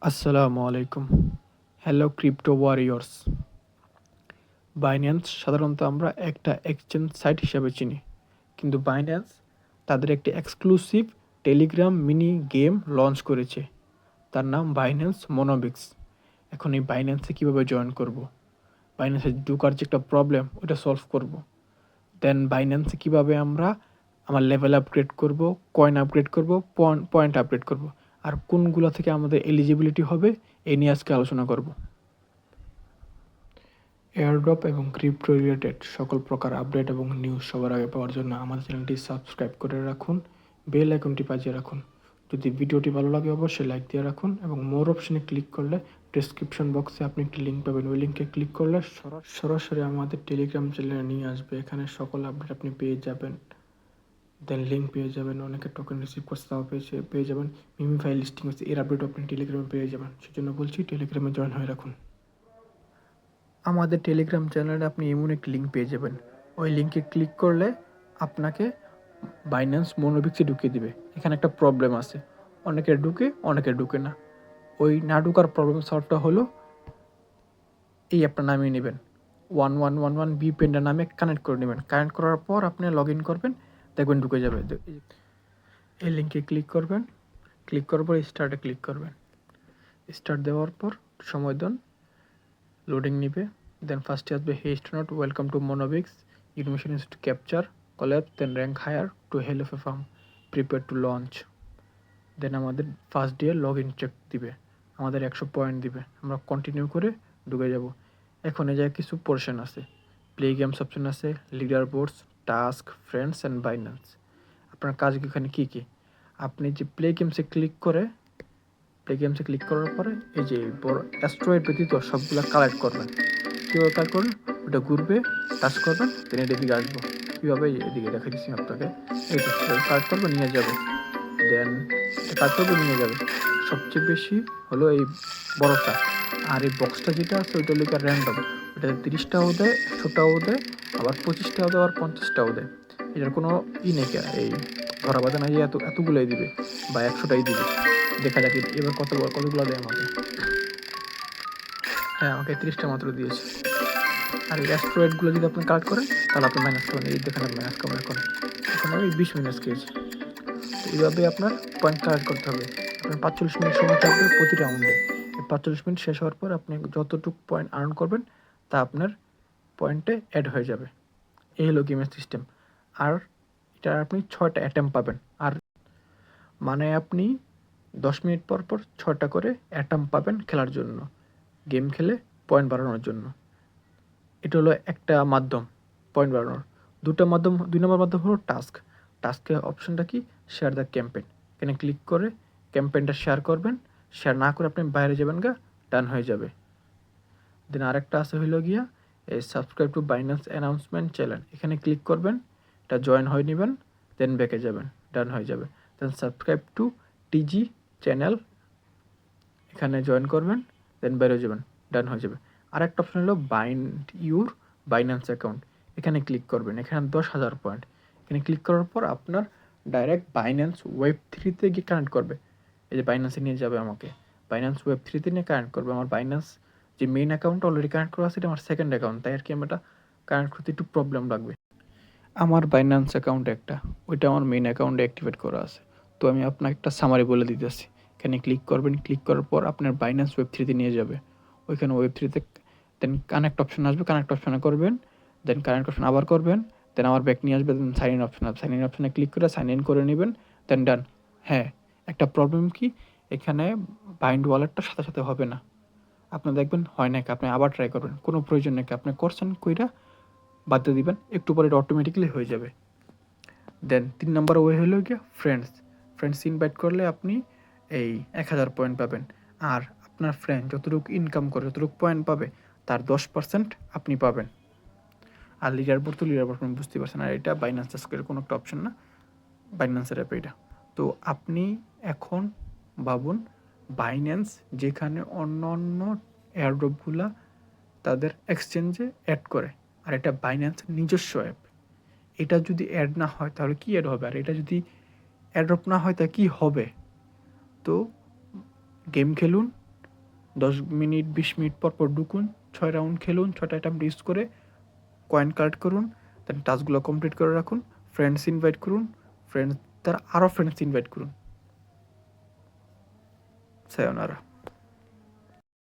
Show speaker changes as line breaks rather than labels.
আসসালামু আলাইকুম। Hello crypto Warriors. Binance সাধারণত আমরা একটা এক্সচেঞ্জ সাইট হিসাবে চিনি, কিন্তু বাইন্যান্স তাদের একটি exclusive Telegram mini game launch করেছে। তার নাম বাইন্যান্স মোনোবিক্স। এখন এই বাইন্যান্সে কীভাবে জয়েন করব, বাইন্যান্সে ঢোকার যে একটা প্রবলেম ওটা সলভ করব, দেন বাইন্যান্সে কীভাবে আমরা আমার লেভেল আপগ্রেড করব, কয়েন আপগ্রেড করব, পয়েন্ট আপগ্রেড করব, আর কোনগুলো থেকে আমাদের এলিজিবিলিটি হবে এই নিয়ে আজকে আলোচনা করব। এয়ারড্রপ এবং ক্রিপ্টো রিলেটেড সকল প্রকার আপডেট এবং নিউজ সবার আগে পাওয়ার জন্য আমাদের চ্যানেলটি সাবস্ক্রাইব করে রাখুন, বেল আইকনটি বাজিয়ে রাখুন। যদি ভিডিওটি ভালো লাগে অবশ্যই লাইক দিয়ে রাখুন এবং মোর অপশনে ক্লিক করলে ডেসক্রিপশন বক্সে আপনি একটি লিঙ্ক পাবেন। ওই লিঙ্কে ক্লিক করলে সরাসরি আমাদের টেলিগ্রাম চ্যানেলে নিয়ে আসবে। এখানে সকল আপডেট আপনি পেয়ে যাবেন, দেন লিঙ্ক পেয়ে যাবেন, অনেকে টোকেন রিসিভ করতে তাও পেয়ে যাবেন। মিমি ফাইল লিস্টিং হচ্ছে এর আপডেটও আপনি টেলিগ্রামে পেয়ে যাবেন। সেজন্য বলছি টেলিগ্রামে জয়েন হয়ে রাখুন। আমাদের টেলিগ্রাম চ্যানেলে আপনি এমন একটি লিঙ্ক পেয়ে যাবেন, ওই লিঙ্কে ক্লিক করলে আপনাকে বাইন্যান্স মোনোবিক্সে ঢুকিয়ে দিবে। এখানে একটা প্রবলেম আছে, অনেকের ঢুকে না। ওই না ঢুকার প্রবলেম সলভটা হলো এই অ্যাপটা নামিয়ে নেবেন, 1111 ভিপিএনটা নামে কানেক্ট করে নেবেন। কানেক্ট করার পর আপনি লগ ইন করবেন, দেখবেন ঢুকে যাবে। এই লিঙ্কে ক্লিক করবেন, ক্লিক করার পর স্টার্টে ক্লিক করবেন। স্টার্ট দেওয়ার পর সময় দেন, লোডিং নিবে। দেন ফার্স্টে আসবে হেস্ট নোট, ওয়েলকাম টু মোনোবিক্স, your mission is to capture কলেপ, then rank higher to hell of a firm, prepare to launch. Then আমাদের first day log in check দিবে, আমাদের 100 পয়েন্ট দিবে। আমরা কন্টিনিউ করে ঢুকে যাব। এখন এই জায়গায় কিছু পোর্শন আছে, প্লে গেমস অপশন আছে, leader boards, task, friends and Binance. আপনার কাজ এখানে কী কী, আপনি যে প্লে গেমসে ক্লিক করার পরে এই যে বড় অ্যাস্ট্রয়েড ব্যতীত সবগুলো কালেক্ট করবেন। কীভাবে কালেক্ট করবেন, ওটা ঘুরবে, টাচ করবেন, দেন এদিকে আসবো। কীভাবে এদিকে দেখা দিচ্ছি আপনাকে, এই তো কালেক্ট করবে, নিয়ে যাবে, দেন কালেক্ট করবে, নিয়ে যাবে। সবচেয়ে বেশি হলো এই বড়টা, আর এই বক্সটা যেটা আছে ওইটা লিখে র্যান্ডম, ওটাতে 30টাও দেয়, 100টাও দেয়, আবার 25টাও দেয়, আবার 50টাও দেয়। এটার কোনো নেই, এই ধরা বাঁধা না যে এতগুলোই দিবে বা 100টাই দিবে। দেখা যাক এবার কতগুলো দেয় আমাকে। হ্যাঁ, আমাকে 30টা মাত্র দিয়েছে। আর এই অ্যাস্ট্রয়েডগুলো যদি আপনি কালেক্ট করেন তাহলে আপনি মাইনাস করবেন। এই দেখেন মাইনাস কভার এখন আমি 20 মাইনাস খেয়েছি। তো এইভাবে আপনার পয়েন্ট কালেক্ট করতে হবে। আপনার 45 মিনিট সময় থাকবে প্রতি রাউন্ডে। এই 45 মিনিট শেষ হওয়ার পর আপনি যতটুকু পয়েন্ট আর্ন করবেন তা আপনার পয়েন্টে অ্যাড হয়ে যাবে। এই হলো গেমের সিস্টেম। আর এটা আপনি 6টা অ্যাটেম্প পাবেন, আর মানে আপনি 10 মিনিট পর 6টা করে অ্যাটেম্প পাবেন খেলার জন্য, গেম খেলে পয়েন্ট বাড়ানোর জন্য। এটা হলো একটা মাধ্যম পয়েন্ট বাড়ানোর। দুই নম্বর মাধ্যম হলো টাস্কের অপশনটা কি, শেয়ার দ্য ক্যাম্পেইন। এখানে ক্লিক করে ক্যাম্পেইনটা শেয়ার করবেন। শেয়ার না করে আপনি বাইরে যাবেন ডান হয়ে যাবে। দেন আরেকটা আছে হইলো গিয়া এই subscribe to Binance announcement channel, এখানে ক্লিক করবেন, এটা জয়েন হয়ে নেবেন, দেন ব্যাকে যাবেন, ডান হয়ে যাবে। দেন সাবস্ক্রাইব টু টিজি চ্যানেল, এখানে জয়েন করবেন, দেন বেরো যাবেন, ডান হয়ে যাবে। আরেকটা অপশন হলো বাইন্ড ইউর বাইন্যান্স অ্যাকাউন্ট, এখানে ক্লিক করবেন। এখানে 10,000 পয়েন্ট, এখানে ক্লিক করার পর আপনার ডাইরেক্ট বাইন্যান্স ওয়েব3 গিয়ে কানেক্ট করবে। এই যে বাইন্যান্সে নিয়ে যাবে আমাকে, বাইন্যান্স ওয়েব3 নিয়ে কানেক্ট করবে। আমার বাইন্যান্স যে মেইন অ্যাকাউন্ট অলরেডি কানেক্ট করা আছে, এটা আমার সেকেন্ড অ্যাকাউন্ট, তাই আর কি আমার এটা কানেক্ট করতে একটু প্রবলেম লাগবে। আমার বাইন্যান্স অ্যাকাউন্ট একটা, ওইটা আমার মেইন অ্যাকাউন্টে অ্যাক্টিভেট করা আছে। তো আমি আপনাকে একটা সামারি বলে দিতেছি। এখানে ক্লিক করবেন, ক্লিক করার পর আপনার বাইন্যান্স ওয়েব3 নিয়ে যাবে। ওইখানে ওয়েব3 দেন কানেক্ট অপশন আসবে, কানেক্ট অপশনে করবেন, দেন কানেক্ট অপশন আবার করবেন, দেন আবার ব্যাক নিয়ে আসবে, দেন সাইন ইন অপশনে ক্লিক করে সাইন ইন করে নেবেন, দেন ডান। হ্যাঁ, একটা প্রবলেম কি, এখানে বাইন্ড ওয়ালেটটা সাথে সাথে হবে না। আপনি দেখবেন হয় না, আপনি আবার ট্রাই করবেন, কোনো প্রয়োজন নেই, আপনি করছেন কইরা বাদ দিয়ে দিবেন, একটু পরে এটা অটোমেটিক্যালি হয়ে যাবে। দেন 3 নম্বর ওয়ে হলো গিয়ে ফ্রেন্ডস ইনভাইট করলে আপনি এই 1000 পয়েন্ট পাবেন। আর আপনার ফ্রেন্ড যতটুকু ইনকাম করে, যতটুকু পয়েন্ট পাবে তার 10% আপনি পাবেন। আর লিডার বোর্ড আপনি বুঝতে পারছেন। আর এটা বাইন্যান্স স্কোয়ারের কোনো একটা অপশন না, বাইন্যান্সের অ্যাপ এটা। তো আপনি এখন ভাবুন, বাইন্যান্স যেখানে অন্য এয়ারড্রপগুলা তাদের এক্সচেঞ্জে অ্যাড করে, আর এটা বাইন্যান্স নিজস্ব অ্যাপ। এটা যদি অ্যাড না হয় তাহলে কি অ্যাড হবে, আর এটা যদি অ্যাড্রপ না হয় তা কী হবে। তো গেম খেলুন, 10 মিনিট 20 মিনিট পর পর ঢুকুন, 6 রাউন্ড খেলুন, 6টা অ্যাটেম্প্ট ইউজ করে কয়েন কালেক্ট করুন, দেন টাস্কগুলো কমপ্লিট করে রাখুন, ফ্রেন্ডস ইনভাইট করুন, তার আরও ফ্রেন্ডস ইনভাইট করুন। সায়োনারা।